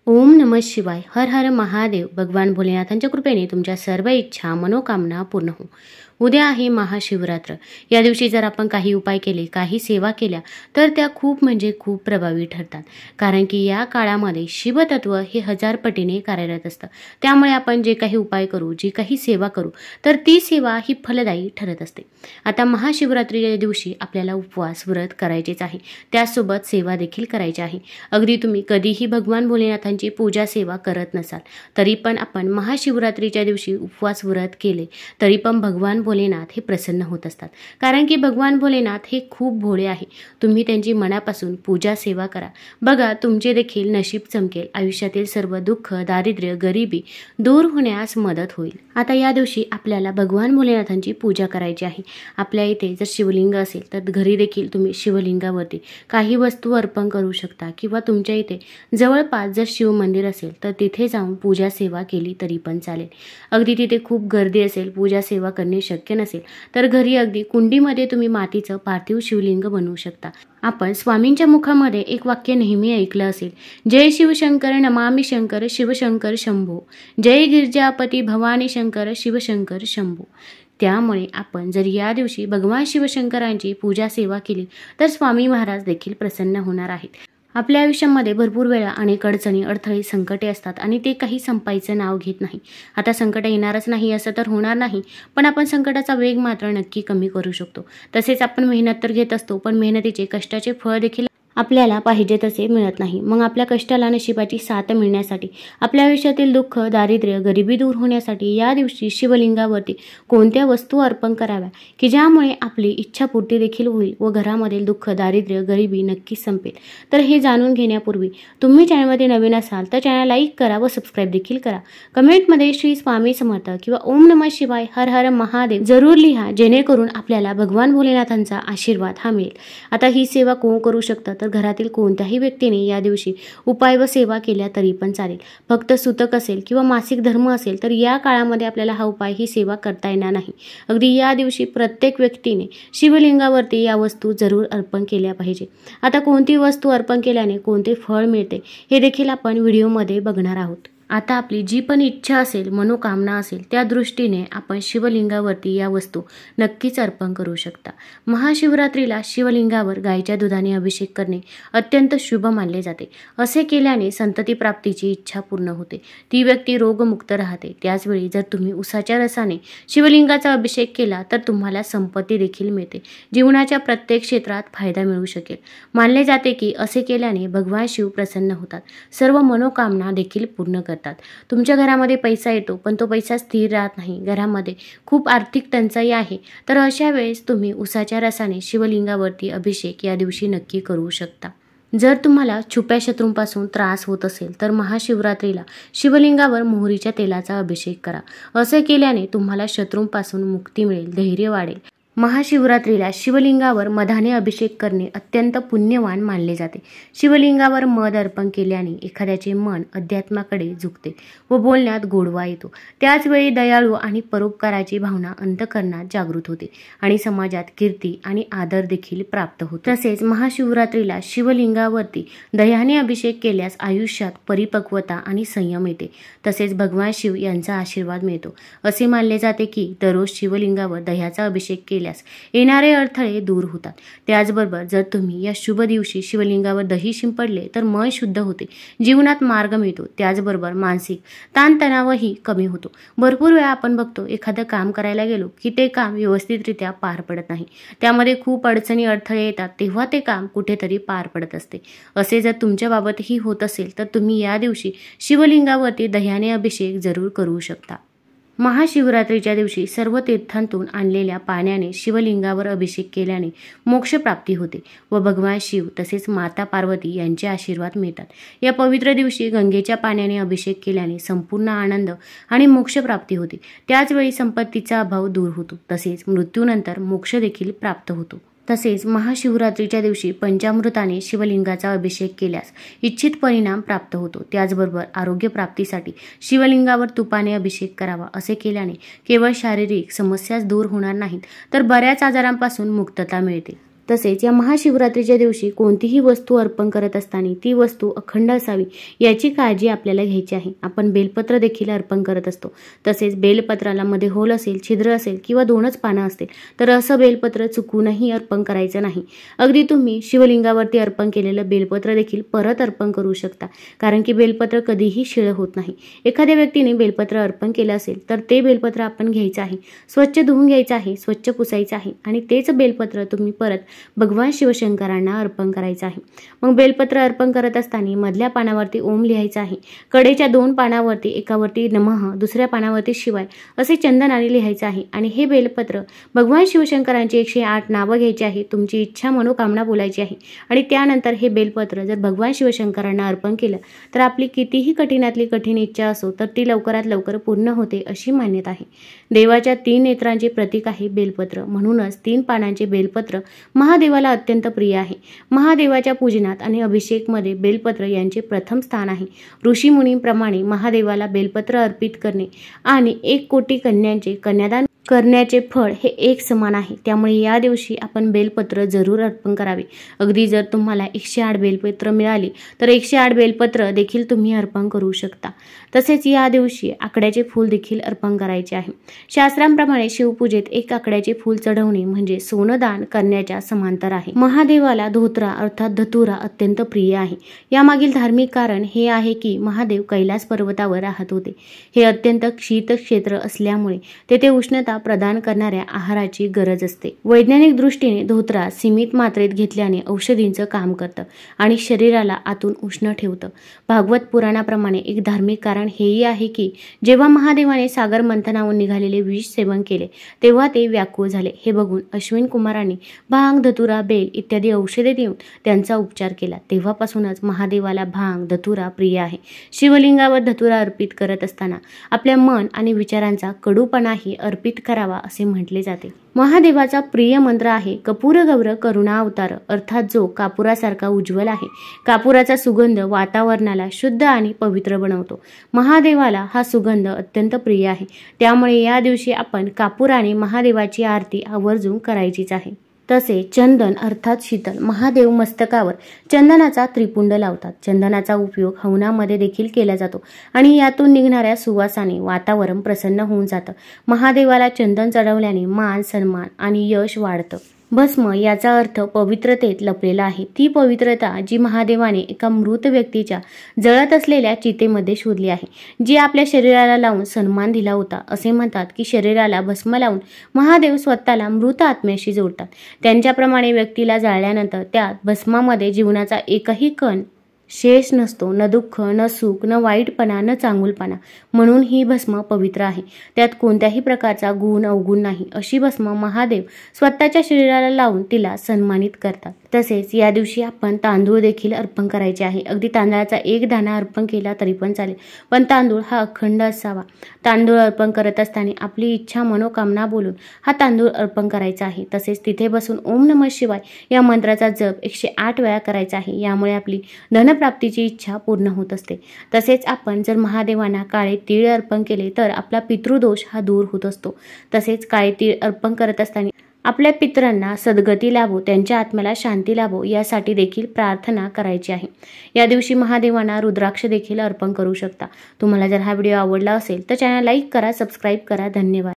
ओम नमः शिवाय. हर हर महादेव. भगवान भोलेनाथांच्या कृपेने तुमच्या सर्व इच्छा मनोकामना पूर्ण हो. उद्या आहे महाशिवरात्र. या दिवशी जर आपण काही उपाय केले, काही सेवा केल्या तर त्या खूप खूप प्रभावी ठरतात. कारण की या काळामध्ये शिवतत्व हे 1000 पटीने कार्यरत असतं. त्यामुळे आपण जे काही उपाय करू, जी काही सेवा करू तर ती सेवा ही फलदायी ठरत असते. आता महाशिवरात्रीच्या दिवशी आपल्याला उपवास व्रत करायचेच आहे. त्यासोबत सेवा देखील करायची आहे. अगदी तुम्ही कधीही भगवान भोलेनाथांची पूजा सेवा करत नसाल तरी पण आपण महाशिवरात्रीच्या दिवशी उपवास व्रत केले तरी पण भगवान भोलेनाथ हे प्रसन्न होत असतात. कारण की भगवान भोलेनाथ हे खूप भोळे आहे. तुम्ही त्यांची मनापासून पूजा सेवा करा. बघा तुमचे देखील नशीब चमकेल. आयुष्यातील सर्व दुःख, दारिद्र्य, गरिबी दूर होण्यास मदत होईल. आता या दिवशी आपल्याला भगवान भोलेनाथांची पूजा करायची आहे. आपल्या इथे जर शिवलिंग असेल तर घरी देखील तुम्ही शिवलिंगावरती काही वस्तू अर्पण करू शकता किंवा तुमच्या इथे जवळपास जर शिव मंदिर असेल तर तिथे जाऊन पूजा सेवा केली तरी पण चालेल. अगदी तिथे खूप गर्दी असेल, पूजा सेवा करणे शक्य नसेल तर घरी अगदी कुंडीमध्ये तुम्ही मातीचं पार्थिव शिवलिंग बनवू शकता. आपण स्वामींच्या मुखामध्ये एक वाक्य नेहमी ऐकलं असेल, जय शिवशंकर नमामि शंकर शिवशंकर शंभो, जय गिरिजापती भवानी शंकर शिवशंकर शंभो. त्यामुळे आपण जर या दिवशी भगवान शिवशंकरांची पूजा सेवा केली तर स्वामी महाराज देखील प्रसन्न होणार आहेत. आपल्या आयुष्यामध्ये भरपूर वेळा अनेक अडचणी, अडथळे, संकटे असतात आणि ते काही संपायचं नाव घेत नाही. आता संकट येणारच नाही असं तर होणार नाही, पण आपण संकटाचा वेग मात्र नक्की कमी करू शकतो. तसेच आपण मेहनत तर घेत असतो पण मेहनतीचे, कष्टाचे फळ देखील आपल्याला पाहिजे तसे मिळत नाही. मग आपल्या कष्टाला नशिबाची साथ मिळण्यासाठी, आपल्या आयुष्यातील दुःख, दारिद्र्य, गरिबी दूर होण्यासाठी या दिवशी शिवलिंगावरती कोणत्या वस्तू अर्पण कराव्या की ज्यामुळे आपली इच्छापूर्ती देखील होईल व घरामधील दुःख, दारिद्र्य, गरिबी नक्कीच संपेल. तर हे जाणून घेण्यापूर्वी तुम्ही चॅनलमध्ये नवीन असाल तर चॅनल लाईक करा व सबस्क्राईब देखील करा. कमेंटमध्ये श्री स्वामी समर्थ किंवा ओम नमः शिवाय, हर हर महादेव जरूर लिहा, जेणेकरून आपल्याला भगवान भोलेनाथांचा आशीर्वाद हा मिळेल. आता ही सेवा कोण करू शकतं तर घरातील कोणत्याही व्यक्तीने या दिवशी उपाय व सेवा केल्या तरी पण चालेल. फक्त सुतक असेल किंवा मासिक धर्म असेल तर या काळामध्ये आपल्याला हा उपाय, ही सेवा करता येणार नाही. अगदी या दिवशी प्रत्येक व्यक्तीने शिवलिंगावरती या वस्तू जरूर अर्पण केल्या पाहिजे. आता कोणती वस्तू अर्पण केल्याने कोणते फळ मिळते हे देखील आपण व्हिडिओमध्ये बघणार आहोत. आता आपली जी पण इच्छा असेल, मनोकामना असेल त्या दृष्टीने आपण शिवलिंगावरती या वस्तू नक्कीच अर्पण करू शकता. महाशिवरात्रीला शिवलिंगावर गायीच्या दुधाने अभिषेक करणे अत्यंत शुभ मानले जाते. असे केल्याने संतती प्राप्तीची इच्छा पूर्ण होते, ती व्यक्ती रोगमुक्त राहते. त्याचवेळी जर तुम्ही उसाच्या रसाने शिवलिंगाचा अभिषेक केला तर तुम्हाला संपत्ती देखील मिळते. जीवनाच्या प्रत्येक क्षेत्रात फायदा मिळू शकेल. मानले जाते की असे केल्याने भगवान शिव प्रसन्न होतात, सर्व मनोकामना देखील पूर्ण करतात. तुमच्या घरामध्ये पैसा येतो पण तो पैसा स्थिर राहत नाही, घरामध्ये खूप आर्थिक टंचाई आहे, तर अशा वेळेस तुम्ही उसाच्या रसाने शिवलिंगावरती अभिषेक या दिवशी नक्की करू शकता. जर तुम्हाला छुप्या शत्रूंपासून त्रास होत असेल तर महाशिवरात्रीला शिवलिंगावर मोहरीच्या तेलाचा अभिषेक करा. असे केल्याने तुम्हाला शत्रूंपासून मुक्ती मिळेल, धैर्य वाढेल. महाशिवरात्रीला शिवलिंगावर मधाने अभिषेक करणे अत्यंत पुण्यवान मानले जाते. शिवलिंगावर मध अर्पण केल्याने एखाद्याचे मन अध्यात्माकडे झुकते व बोलण्यात गोडवा येतो. त्याचवेळी दयाळू आणि परोपकाराची भावना अंतःकरणात जागृत होते आणि समाजात कीर्ती आणि आदर देखील प्राप्त होतो. तसेच महाशिवरात्रीला शिवलिंगावरती दह्याने अभिषेक केल्यास आयुष्यात परिपक्वता आणि संयम येते. तसेच भगवान शिव यांचा आशीर्वाद मिळतो. असे मानले जाते की दररोज शिवलिंगावर दह्याचा अभिषेक केल्यास येणारे अडथळे दूर होतात. त्याचबरोबर जर तुम्ही या शुभ दिवशी शिवलिंगावर दही शिंपडले तर मन शुद्ध होते, जीवनात मार्ग मिळतो. त्याचबरोबर मानसिक ताणतणावही कमी होतो. भरपूर वेळा आपण बघतो एखादं काम करायला गेलो की ते काम व्यवस्थितरित्या पार पडत नाही, त्यामध्ये खूप अडचणी, अडथळे येतात, तेव्हा ते काम कुठेतरी पार पडत असते. असे जर तुमच्या बाबतही होत असेल तर तुम्ही या दिवशी शिवलिंगावरती दह्याने अभिषेक जरूर करू शकता. महाशिवरात्रीच्या दिवशी सर्व तीर्थांतून आणलेल्या पाण्याने शिवलिंगावर अभिषेक केल्याने मोक्षप्राप्ती होते व भगवान शिव तसेच माता पार्वती यांचे आशीर्वाद मिळतात. या पवित्र दिवशी गंगेच्या पाण्याने अभिषेक केल्याने संपूर्ण आनंद आणि मोक्षप्राप्ती होते. त्याचवेळी संपत्तीचा अभाव दूर होतो, तसेच मृत्यूनंतर मोक्ष देखील प्राप्त होतो. तसेच महाशिवरात्रीच्या दिवशी पंचामृताने शिवलिंगाचा अभिषेक केल्यास इच्छित परिणाम प्राप्त होतो. त्याचबरोबर आरोग्य प्राप्तीसाठी शिवलिंगावर तुपाने अभिषेक करावा. असे केल्याने केवळ शारीरिक समस्याच दूर होणार नाहीत तर बऱ्याच आजारांपासून मुक्तता मिळते. तसेच या महाशिवरात्रीच्या दिवशी कोणतीही वस्तू अर्पण करत असताना ती वस्तू अखंड असावी याची काळजी आपल्याला घ्यायची आहे। आपण बेलपत्र देखील अर्पण करत असतो। तसेच बेलपत्राला मध्ये होल असेल, छिद्र असेल किंवा दोनच पानं असतील तर असं बेलपत्र चुकूनही अर्पण करायचं नाही। अगदी तुम्ही शिवलिंगावरती अर्पण केलेलं बेलपत्र देखील परत अर्पण करू शकता, कारण की बेलपत्र कधीही शिळ होत नाही। एखाद्या व्यक्तीने बेलपत्र अर्पण केलं असेल तर ते बेलपत्र आपण घ्यायचं आहे, स्वच्छ धुवून घ्यायचं आहे, स्वच्छ पुसायचं आहे आणि तेच बेलपत्र तुम्ही परत भगवान शिवशंकरांना अर्पण करायचं आहे। मग बेलपत्र अर्पण करत असताना मधल्या पानावरती ओम लिहायचं आहे, कडेच्या 2 पानावरती एकावरती नमः, दुसऱ्या पानावरती शिवाय असे चंदनाने लिहायचं आहे आणि हे बेलपत्र भगवान शिवशंकरांची 108 नावं घ्यायची आहे, तुमची इच्छा मनोकामना बोलायची आहे आणि त्यानंतर हे बेलपत्र जर भगवान शिवशंकरांना अर्पण केलं तर आपली कितीही कठीणातली कठीण इच्छा असो तर ती लवकरात लवकर पूर्ण होते अशी मान्यता आहे। देवाच्या 3 नेत्रांचे प्रतीक आहे बेलपत्र, म्हणूनच 3 पानांचे बेलपत्र महादेवाला अत्यंत प्रिय आहे। महादेवाच्या पूजनात आणि अभिषेकमध्ये बेलपत्र यांचे प्रथम स्थान आहे। ऋषीमुनींप्रमाणे महादेवाला बेलपत्र अर्पित करणे आणि 1 कोटी कन्यांचे कन्यादान करण्याचे फळ हे एक समान आहे। त्यामुळे या दिवशी आपण बेलपत्र जरूर अर्पण करावे। अगदी जर तुम्हाला 108 बेलपत्र मिळाली तर 108 बेलपत्र देखील तुम्ही अर्पण करू शकता। तसेच या दिवशी आकड्याचे फूल देखील अर्पण करायचे आहे। शास्त्रांप्रमाणे शिवपूजेत 1 आकड्याचे फूल चढवणे म्हणजे सोनदान करण्याच्या समांतर आहे। महादेवाला धोत्रा अर्थात धतुरा अत्यंत प्रिय आहे। यामागील धार्मिक कारण हे आहे की महादेव कैलास पर्वतावर राहत होते। हे अत्यंत शीत क्षेत्र असल्यामुळे तेथे उष्णता प्रदान करणाऱ्या आहाराची गरज असते। वैज्ञानिक दृष्टीने धोत्रा सीमित मात्रेत घेतल्याने औषधींचं काम करतं आणि शरीराला आतून उष्ण ठेवतं। भागवत पुराणाप्रमाणे एक धार्मिक कारण हेही आहे की जेव्हा महादेवाने सागर मंथनावून निघालेले विष सेवन केले तेव्हा ते व्याकुळ झाले। हे बघून अश्विन कुमारांनी भांग, धतुरा, बेल इत्यादी औषधे देऊन त्यांचा उपचार केला। तेव्हापासूनच महादेवाला भांग, धतुरा प्रिय आहे। शिवलिंगावर धतुरा अर्पित करत असताना आपल्या मन आणि विचारांचा कडूपणाही अर्पित करावा असे म्हटले जाते। महादेवाचा प्रिय मंत्र आहे कपूर गौर करुणा अवतार, अर्थात जो कापुरासारखा उज्ज्वल आहे। कापुराचा सुगंध वातावरणाला शुद्ध आणि पवित्र बनवतो। महादेवाला हा सुगंध अत्यंत प्रिय आहे, त्यामुळे या दिवशी आपण कापुराने महादेवाची आरती आवर्जून करायचीच आहे। तसे चंदन अर्थात शीतल, महादेव मस्तकावर चंदनाचा त्रिपुंड लावतात। चंदनाचा उपयोग हवनामध्ये देखील केला जातो आणि यातून निघणाऱ्या सुवासाने वातावरण प्रसन्न होऊन जातं। महादेवाला चंदन चढवल्याने मान, सन्मान आणि यश वाढतं। भस्म याचा अर्थ पवित्रतेत लपलेला आहे। ती पवित्रता जी महादेवाने एका मृत व्यक्तीच्या जळत असलेल्या चितेमध्ये शोधली आहे, जी आपल्या शरीराला लावून सन्मान दिला होता। असे म्हणतात की शरीराला भस्म लावून महादेव स्वतःला मृत आत्म्याशी जोडतात। त्यांच्याप्रमाणे व्यक्तीला जाळल्यानंतर त्या भस्मामध्ये जीवनाचा एकही कण शेष नसतो, न दुःख, न सुख, न वाईटपणा, न चांगुलपणा। म्हणून ही भस्म पवित्र आहे, त्यात कोणत्याही प्रकारचा गुण अवगुण नाही। अशी भस्म महादेव स्वतःच्या शरीराला लावून तिला सन्मानित करतात। तसेच या दिवशी आपण तांदूळ देखील अर्पण करायचे आहे। अगदी तांदळाचा 1 दाणा अर्पण केला तरी पण चालेल, पण तांदूळ हा अखंड असावा। तांदूळ अर्पण करत असताना आपली इच्छा मनोकामना बोलून हा तांदूळ अर्पण करायचा आहे। तसेच तिथे बसून ओम नमः शिवाय या मंत्राचा जप 108 वेळा करायचा आहे। यामुळे आपली धनप्राप्तीची इच्छा पूर्ण होत असते। तसेच आपण जर महादेवांना काळे तीळ अर्पण केले तर आपला पितृदोष हा दूर होत असतो। तसेच काळे तीळ अर्पण करत असताना आपल्या पितरांना सद्गती लाभो, त्यांच्या आत्म्याला शांती लाभो यासाठी देखील प्रार्थना करायची आहे। या दिवशी महादेवांना रुद्राक्ष देखील अर्पण करू शकता। तुम्हाला जर हा व्हिडिओ आवडला असेल तर चॅनल लाईक करा, सबस्क्राईब करा। धन्यवाद।